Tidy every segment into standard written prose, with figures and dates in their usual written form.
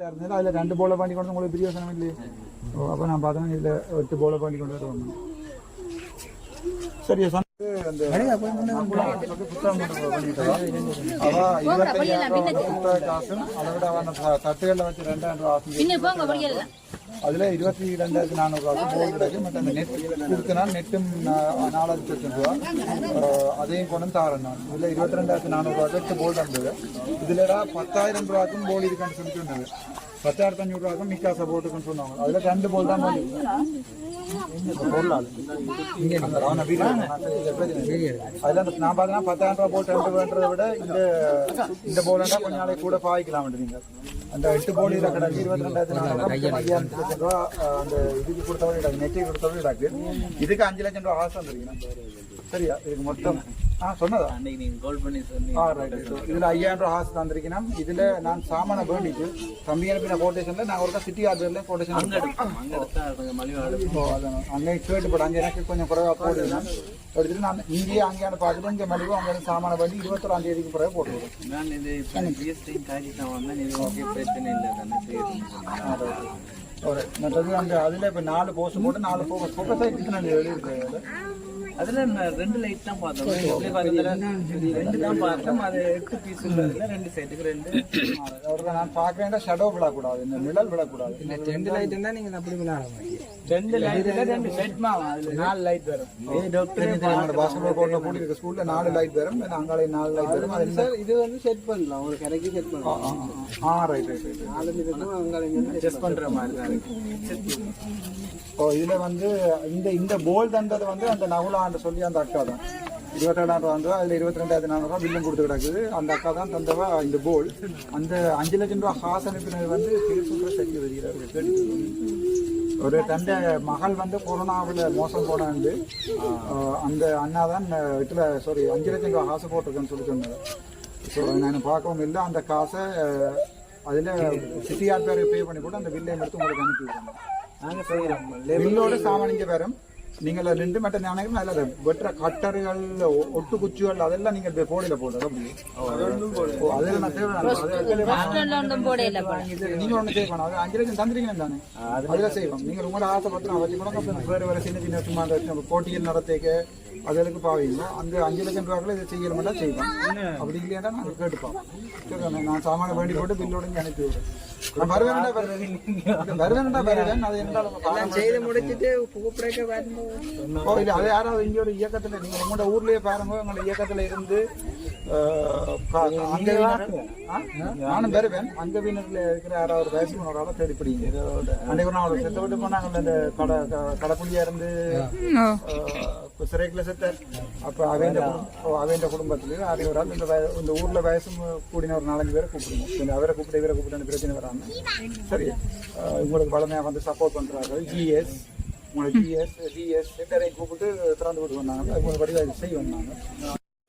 இருந்தது அதில் 2 போல பண்ணி கொண்டு உங்களுக்கு பிரியோசனம் இல்லையே. அப்போ நான் பார்த்தேன் இதில் 8 போல பண்ணி கொண்டு வருவாங்க. சரியா அந்த புத்தகம் புத்தக காசும் அதை விட அவன் தட்டுகளில் வச்சு 2000 ரூபா அதில் 22,400 ரூபாய்க்கு போல் கிடைக்கும். மற்ற அந்த நெட் கொடுத்தனா நெட்டும் 4,00,000 ரூபா அதையும் கொண்டு தாரேன் நான். இதில் 22,400 ரூபாய்க்கு போல் இருந்தது. இதில் 10,000 ரூபாய்க்கும் போல் இருக்கான்னு சொல்லிட்டு இருந்தது. 10,500 ரூபாய்க்கும் மிக்காசை போட்டுக்குன்னு சொன்னாங்க. அதில் 2 போல் தான் பொருளாது அதில் நான் பார்த்தீங்கன்னா 10,000 ரூபா போட்டு 2 வேண்டதை விட இந்த போலண்டா கொஞ்ச நாளைக்கு கூட பாய்க்கலாம். நீங்கள் அந்த 8 போல் இதில் கிடக்கு 22,400 ரூபா அந்த இதுக்கு கொடுத்தவரை கிடக்கு, நெட்டுக்கு கொடுத்தவரை கிடக்கு. இதுக்கு 5 லட்சம் ரூபா ஆசை வந்துருக்கீங்க. சரியா இதுக்கு மொத்தம் சொன்னதா இதுல 5,000 ரூபா ஆசை தந்திருக்கீங்கன்னா இதுல நான் சாமான வேண்டிட்டு தம்பி அனுப்பின கோட்டேஷன்ல நான் ஒரு சிட்டி ஆர்டர்ல கோட்டேஷன் அங்கே கேட்டுப்பட அங்கே எனக்கு கொஞ்சம் குறைவா போடுவேன் எடுத்துட்டு நான் இங்கேயே அங்கேயான பார்த்துட்டு இங்கே மலிவும் அங்கே சாமான வேண்டி 21ஆம் தேதிக்கு பிறகு போட்டுருவேன். மற்றது அந்த அதுல இப்ப 4 போஸ்ட் போட்டு 4 ஃபோக்கஸ் ஆகிட்டு வெளியிருக்கு. அதுல 2 லைட் தான் பார்த்தோம். 2 தான் பார்த்தோம். அது 8 பீஸ் உள்ளதுல 2 சைடுக்கு 2 அவர்தான் நான் பார்க்க வேண்டாம். ஷடோ விடக்கூடாது, இந்த நிழல் விடக்கூடாது. 2 லைட் இருந்தா நீங்க அப்படி விளையாட 2 லைட்ல 2 செட் மா அதுல 4 லைட் வரும். இது டாக்டர் பாஸ்கெட் கோர்ட்ல போட்டு இருக்க ஸ்கூல்ல 4 லைட் வரும். அங்காலே 4 லைட் வரும். அது சார் இது வந்து செட் பண்ணலாம், ஒரு கடைக்கு செட் பண்ணலாம். ரைட் 4 மீட்டர் அங்காலே செட் பண்ற மாதிரி தான் இருக்கு. இதுல வந்து இந்த போல் தந்தது வந்து அந்த நகுலான்னு சொல்லி அந்த அக்கா தான் 27,000 ரூபா. அதுல 22,400 ரூபா பில்லும் கொடுத்து கிடக்குது. அந்த அக்கா தான் தந்தவா இந்த போல். அந்த 5 லட்சம் ரூபா காசு அனுப்பினது வந்து திருப்பூர் சக்தி வருகிறார். ஒரு தந்தை மகள் வந்து கொரோனாவில் மோசம் போனாண்டு அந்த அண்ணா தான் 5 லட்சம் ரூபா காசு போட்டிருக்கேன்னு சொல்லி சொன்னார். ஸோ நான் பார்க்கவும் இல்லை. அந்த காசை அதில் சிட்டிஆர் பேரை பே பண்ணி போட்டு அந்த பில்லையும் எடுத்து உங்களுக்கு அனுப்பி விடுறாங்க. நாங்கள் செய்கிறோம். பில்லோட சாமானிங்க பேரும் நீங்கள் 2 மட்ட ஞானகம் அதில் வெட்டுற கட்டர்கள் ஒட்டு குச்சிகள் அதெல்லாம் நீங்கள் போடையில போடுறது. அப்படி அதில் நான் நீங்கள் ஒன்று செய்வோம். அது 5 லட்சம் தந்துருக்கீங்க தானே, அதில் செய்வோம். நீங்கள் உங்களோட ஆசைப்பட்டு வச்சு கூட வேறு வேறு சின்ன சின்ன சும்மா போட்டியில் நடத்திக்க அதுக்கு பாவீங்க. அந்த 5 லட்சம் ரூபாய்க்குள்ள இதை செய்யற மாட்டா செய்வோம். அப்படி இல்லையா நாங்கள் கேட்டுப்போம். நான் சாமான வேண்டி போட்டு பில்லோட அனுப்பி விடுறேன். நான் வருவேன்டா வருவேன். அது என்ன செய்து முடிச்சுட்டு கூப்பிட இல்லை அது யாராவது இங்கோட இயக்கத்தில் நீங்கள் உங்களோட ஊர்லயே பாருங்க. உங்களோட இயக்கத்தில் இருந்து நானும் வருவேன். அங்கவீனத்தில் இருக்கிற யாராவது வயசுக்கு ஒரு ஆளை தேடிப்பிடிங்க. அன்றைக்கு நான் செத்த விட்டு போனாங்கல்ல இந்த கடைக்குள்ளியா இருந்து சிறைக்குள்ள செத்தார். அப்போ அவைன்ற குடும்பத்திலேயே அதே ஒரு ஆள் இந்த ஊர்ல வயசு கூடின ஒரு 4-5 பேரை கூப்பிடுங்க. அவரை கூப்பிட்டு இவரை கூப்பிட்டு பிரச்சனை வராங்க. சரி உங்களுக்கு வளமையாக வந்து சப்போர்ட் பண்றாங்க. ஜிஎஸ் உங்களை ஜிஎஸ் எல்லாரையும் கூப்பிட்டு திறந்து விட்டு வந்தாங்க. உங்களுக்கு வடிவாக செய்ய வந்தாங்க.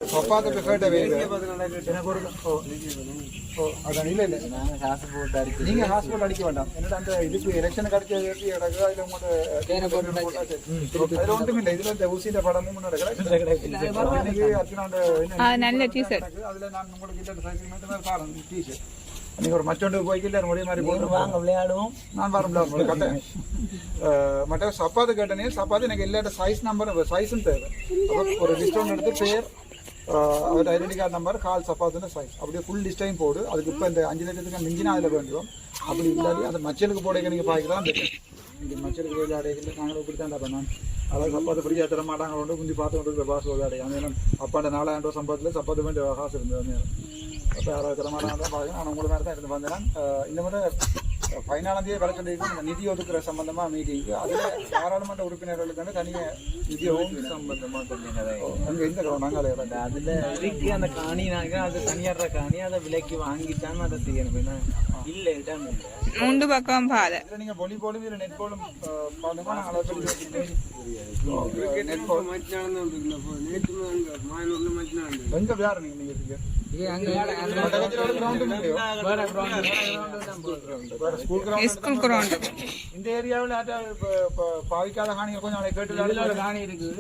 அப்பாத்த கேட்டவே எனக்கு ஒரு அதான் இல்லை நாங்கள் ஹாஸ்பிட்டல் அடிக்க நீங்க ஹாஸ்பிட்டல் அடிக்க வேண்டாம். என்னடா அந்த இதுக்கு எலெக்ஷன் கிடைச்ச கிடக்கு அதில் உங்களோட ஒன்றும் இல்லை. இதுல இந்த ஊசியில படமும் நல்ல டீஷர்ட் அதுல நான் உங்களுக்கு பாருங்க டீஷர்ட் நீங்க ஒரு மச்சோண்டு போய்க்கில்ல ஒரே மாதிரி போட்டு வாங்க விளையாடுவோம். நான் வரல உங்களுக்கு கட்டேன். மற்ற சப்பாத்து கேட்டனே சப்பாத்து எனக்கு எல்லாட்ட சைஸ் நம்பர் சைஸும் தேவை. அப்போ ஒரு டிஸ்கவுண்ட் எடுத்து பேர் அவரோட ஐடென்டி கார்டு நம்பர் கால் சப்பாத்துன்னு சைஸ் அப்படியே ஃபுல் லிஸ்டையும் போடு. அதுக்கு இப்போ இந்த 5 லட்சத்துக்கு மிஞ்சினா அதில் வேண்டுவோம். அப்படி இல்லாட்டி அந்த மச்சலுக்கு போடைக்க நீங்கள் பாய்க்கலாம். இங்கே மச்சலுக்கு விளையாடைகள் நாங்களும் இப்படி தான் பண்ணோம். அதாவது சப்பாத்து பிடிச்சா தர மாட்டாங்க கொண்டு குஞ்சு பார்த்து கொண்டு பாஸ் விளையாடையும். அந்த நேரம் அப்பாண்ட 4,000 ரூபா சம்பளத்தில் சப்பாத்து வேண்டிய காசு இருந்தது. அந்த நேரம் அப்போ 6,000 தர மாட்டாங்க தான் பார்க்கணும். நான் உங்களுக்கு மாதிரி தான் இருந்து வந்தேன். இந்த மாதிரி 14ஆம் தேதி வர சொல்லியிருக்கோம். நிதி ஒதுக்குற சம்பந்தமா மீட்டிங்கு அதில் பாராளுமன்ற உறுப்பினர்களுக்கான தனியாக நிதி ஒதுக்கு சம்பந்தமாக சொல்லுங்க. அங்கே எந்த நாங்கள் அதில் இருக்கு அந்த காணி நாங்கள் அது தனியாடுற காணி அதை விலைக்கு வாங்கிட்டான்னு அதை செய்யணும். இல்லை இடம் இல்லை 3 பக்கம் பாதை நீங்கள் பொலி போலும் இல்லை நெட் போலும் பாருமா நாங்கள் அளவு நெட் போலும் எங்கே விளையாடுறீங்க நீங்கள் மட்டக்களத்தில் ஒரு கிரவுண்டும் இல்லையோ வேற ஸ்கூல் கிரவுண்ட் ஸ்கூல் கிரவுண்ட் இந்த ஏரியாவில் பாவிக்காத காணிகள் கொஞ்சம் அவனை கேட்டு காணி இருக்குது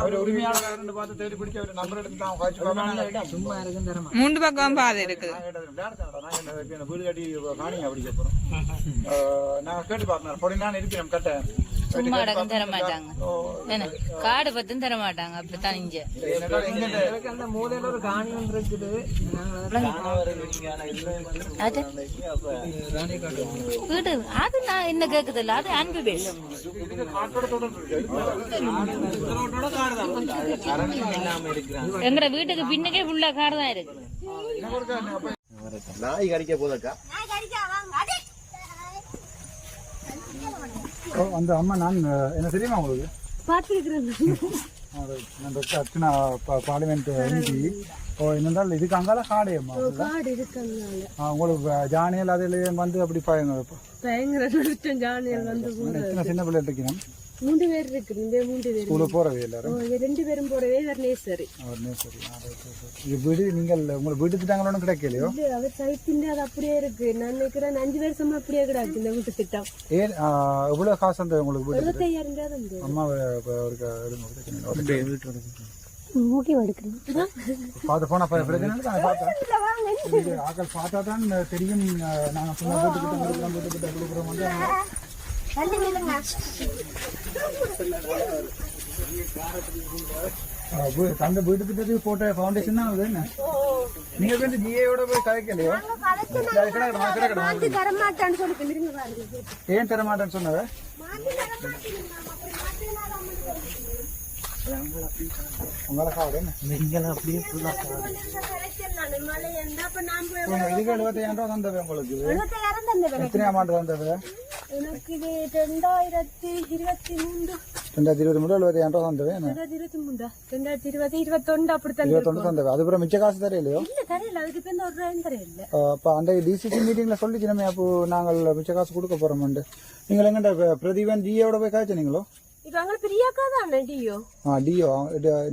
அவர் உரிமையாளர் பார்த்து தேடி பிடிச்ச ஒரு நம்பர் எடுத்து தான் காய்ச்சி பார்க்கணும் சும்மா இருக்கும் தரமா 3 பக்கம் பாதை இருக்குது. நான் வீடு கட்டி காணிங்க அப்படிக்க போறோம் நான் கேட்டு பார்க்கணும் பொடி நான் இருக்கிறேன் கட்ட சும்மா அடக்கம் தர மாட்டாங்க என்ன காடு பத்தும் தர மாட்டாங்க அப்படித்தான் இங்க அந்த மூலையில ஒரு காணி ஒன்று இருக்குது அது வீடு அது நான் என்ன கேக்குது இல்ல அது அன்பு பேசு எங்கட வீட்டுக்கு பின்னக்கே ஃபுல்லா காடு தான் இருக்கு. நாய் கடிக்க போதக்கா அந்த அம்மா நான் என்ன தெரியுமா உங்களுக்கு நான் டாக்டர் அர்ச்சனா பார்லிமெண்ட் எம்பி என்னென்றால் இதுக்கு அங்கால காடையம்மா உங்களுக்கு ஜானியல் அதில் வந்து அப்படி பயங்கர ஜானியல் வந்து எத்தனை சின்ன பிள்ளை இருக்கணும் 3 பேர் இருக்கு. 3 பேர் ஸ்கூலில் போறவே எல்லாரும் 2 பேரும் போறவே நேசரி வீடு நீங்கள் உங்களுக்கு வீட்டு திட்டங்களோட கிடைக்கலையோ அவர் சைத்தின் அது அப்படியே இருக்கு. நான் நினைக்கிறேன் 5 வருஷமா அப்படியே கிடக்கு இந்த வீட்டு திட்டம். ஏன் எவ்வளவு காசு அந்த உங்களுக்கு வீடு 75,000 அம்மா பார்த்து போனா பிரச்சனை ஆக்கள் பார்த்தா தான் தெரியும். நாங்கள் சொன்ன வீட்டுக்கிட்ட கொடுக்குறோம் வந்து தந்த வீட்டுக்கு போட்ட ஃபவுண்டேஷன் தான் என்ன நீங்க வந்து ஜிஏயோட போய் கதைக்கலையோ ஏன் தர மாட்டேன்னு சொன்னவ உங்களை காடு நீங்களும் அப்படியே ஃபுல்லா இதுக்கு 75,000 ரூபா தந்தவ உங்களுக்கு எத்தனை அமௌண்ட் தந்தவ எனக்கு இது 2023 75,000 ரூபா தந்தவ 2021 அப்படித்தான் தந்தவ அதுக்கப்புறம் மிச்ச காசு தரையிலையோ இல்ல தெரியல அதுக்கு இப்ப ஒரு ரூபாயும் தெரியல. அப்ப அந்த டிசிசி மீட்டிங்ல சொல்லிச்சு நம்ம அப்போ நாங்கள் மிச்ச காசு கொடுக்க போறோம் நீங்கள் எங்கிட்ட பிரதீபன் ஜியோட போய் காய்ச்சினீங்களோ இப்ப அங்க பிரியாக்கா தான் டியோ டியோ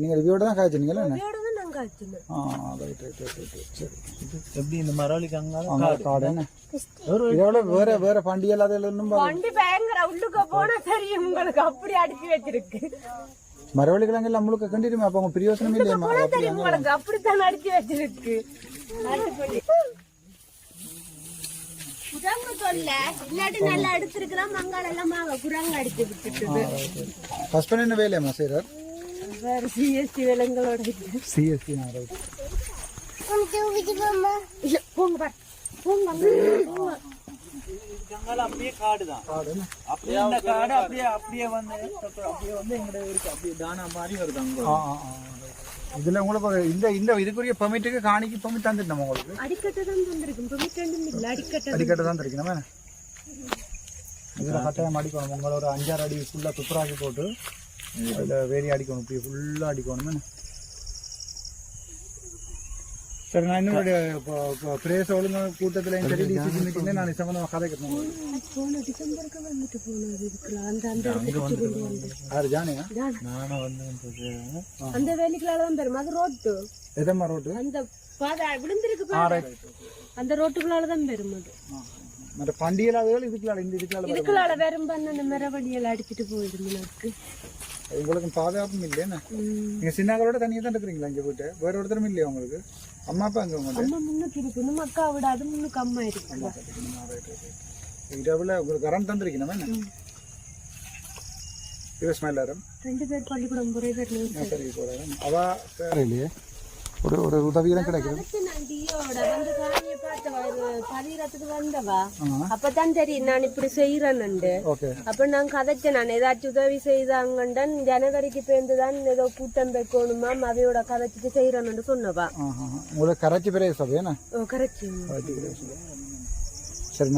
நீங்க ரிவியோட தான் காய்ச்சினீங்களா எப்படி இந்த மரவழிக்கு அங்க காடு என்ன இதோட வேற வேற பண்டிகை இல்லாத வண்டி பயங்கர உள்ளுக்க போனா தெரியும் உங்களுக்கு அப்படி அடிச்சு வச்சிருக்கு. மரவள்ளி கிழங்கு நம்மளுக்கு கண்டிருமே அப்ப அவங்க பிரியோசனமே இல்லையா தெரியும் உங்களுக்கு அப்படித்தான் அடிச்சு வச்சிருக்கு. நல்லா எடுத்திருக்கிறோம் மங்காள் எல்லாம் குரங்கு அடிச்சு விட்டுட்டு ஹஸ்பண்ட் என்ன வேலையம்மா செய்யறார் வேற சிஎஸ்டி வேலைங்களோட சிஎஸ்டி போங்க அப்படியே காடுதான் அப்படியே அந்த காடு அப்படியே வந்து எங்கட இருக்கு அப்படியே தானா மாதிரி வருது அங்க. இதுல உங்களுக்கு இந்த இந்த இதுக்குரிய பெர்மிட்டுக்கு காணிக்கு பெர்மிட் தந்துட்டோம் உங்களுக்கு அடிக்கட்டை தான் தந்திருக்கும் பெர்மிட் இல்ல அடிக்கட்டை தான் தந்திருக்கணும் இதுல கட்டாயம் அடிக்கணும் உங்களை ஒரு 5-6 அடி ஃபுல்லா துப்புராக்கி போட்டு அதுல வேலி அடிக்கணும் இப்படி ஃபுல்லா அடிக்கணும். சரி நான் இன்னொரு பிரேஸ் ஒழுங்கு கூட்டத்துல சரி டிசிசி மீட்டிங்ல நான் சம்பந்தமா கதைக்கிறேன். போன டிசம்பருக்கு வந்துட்டு போனது யாரு ஜானியா நானும் வந்து அந்த வேலைக்குள்ள தான் பெரும் அது ரோட்டு எதம்மா ரோட்டு அந்த பாதை விழுந்திருக்கு அந்த ரோட்டுக்குள்ளால தான் பெரும் அது மற்ற பண்டிகைகள் இதுக்குள்ள இந்த இதுக்குள்ளால வெறும் பண்ண அந்த மரவடியெல்லாம் அடிச்சுட்டு போயிடுது எனக்கு உங்களுக்கு பாதுகாப்பும் இல்லையா நீங்க சின்னங்களோட தனியா தான் இருக்கிறீங்களா இங்க போயிட்டு வேற ஒருத்தரும் இல்லையா உங்களுக்கு அம்மா அப்பா அங்க உங்க அம்மா முன்னுக்கு இருக்கு நம்ம அக்கா விட அது முன்னுக்கு அம்மா இருக்கு இரவுல உங்களுக்கு கரண்ட் தந்திருக்கணும் என்ன எல்லாரும் 2 பேர் பள்ளிக்கூடம் ஒரே பேர் சரி போறேன் அவ இல்லையே ஒரு ஒரு உதவியெல்லாம் கிடைக்கும். பதிரத்துக்கு வந்தவா அப்பதான் தெரியும் நான் இப்படி செய்யறேன்னு. அப்ப நான் கதைச்சேன் நான் ஏதாச்சும் உதவி செய்தாங்கன்னு ஜனவரிக்கு பேர்ந்துதான் ஏதோ கூட்டம் வைக்கணுமா அவையோட கதைச்சிட்டு செய்யறேன்னு சொன்னவா. உங்களுக்கு கரைச்சி பிரதேச சபை கரைச்சி சரி.